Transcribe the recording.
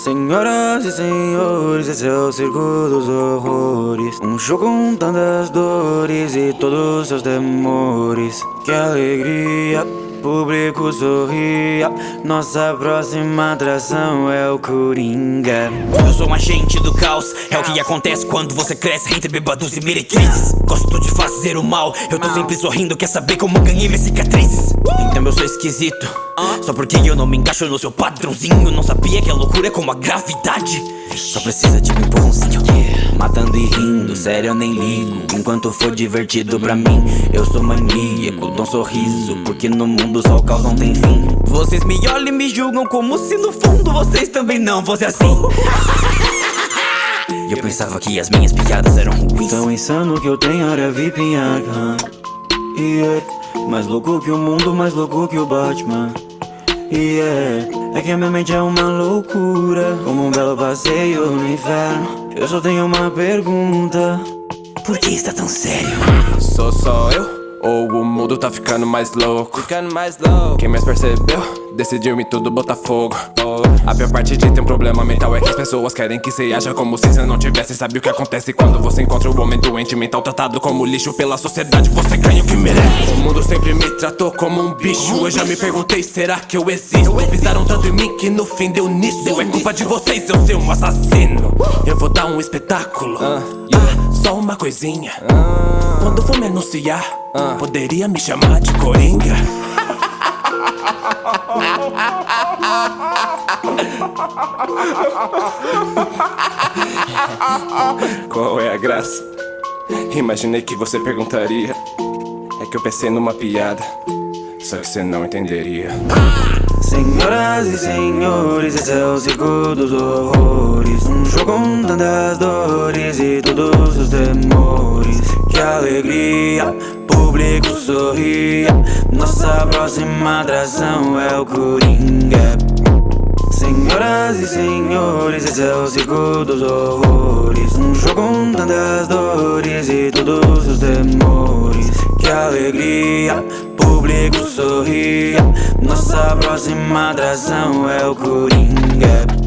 Senhoras e senhores, esse é o circo dos horrores. Um show com tantas dores e todos seus temores. Que alegria, público sorria. Nossa próxima atração é o Coringa. Eu sou um agente do caos, é o que acontece quando você cresce entre bêbados e meretrizes. Gosto de fazer o mal, eu tô sempre sorrindo. Quer saber como ganhei minhas cicatrizes? Então eu sou esquisito, só porque eu não me encaixo no seu padrãozinho. Não sabia que a loucura é como a gravidade, só precisa de um empurrãozinho. Matando e rindo, sério eu nem ligo. Enquanto for divertido pra mim, eu sou maníaco. Dou um sorriso, porque no mundo só o caos não tem fim. Vocês me olham e me julgam como se no fundo vocês também não fossem assim. E eu pensava que as minhas piadas eram ruins. Tão insano que eu tenho área VIP em Arkham. Mais louco que o mundo, mais louco que o Batman. É que a minha mente é uma loucura, como um belo passeio no inferno. Eu só tenho uma pergunta: por que está tão sério? Sou só eu? Ou o mundo tá ficando mais louco? Quem mais percebeu? Decidiu em tudo botar fogo. A pior parte de ter um problema mental é que as pessoas querem que cê haja como se cê não tivesse. Sabe o que acontece quando você encontra o homem doente mental tratado como lixo pela sociedade? Você ganha o que merece. O mundo sempre me tratou como um bicho. Eu já me perguntei, será que eu existo? Pisaram tanto em mim que no fim deu nisso. É culpa de vocês eu ser um assassino. Eu vou dar um espetáculo, só uma coisinha. Quando for me anunciar, poderia me chamar de Coringa. Qual é a graça? Imaginei que você perguntaria. É que eu pensei numa piada, só que você não entenderia. Senhoras e senhores, esse é o circo dos horrores. Um show com tantas dores e todos os temores. Que alegria, público sorria. Nossa próxima atração é o Coringa. Senhoras e senhores, esse é o circo dos horrores. Um show com tantas dores e todos os temores. Que alegria, público sorria. Nossa próxima atração é o Coringa.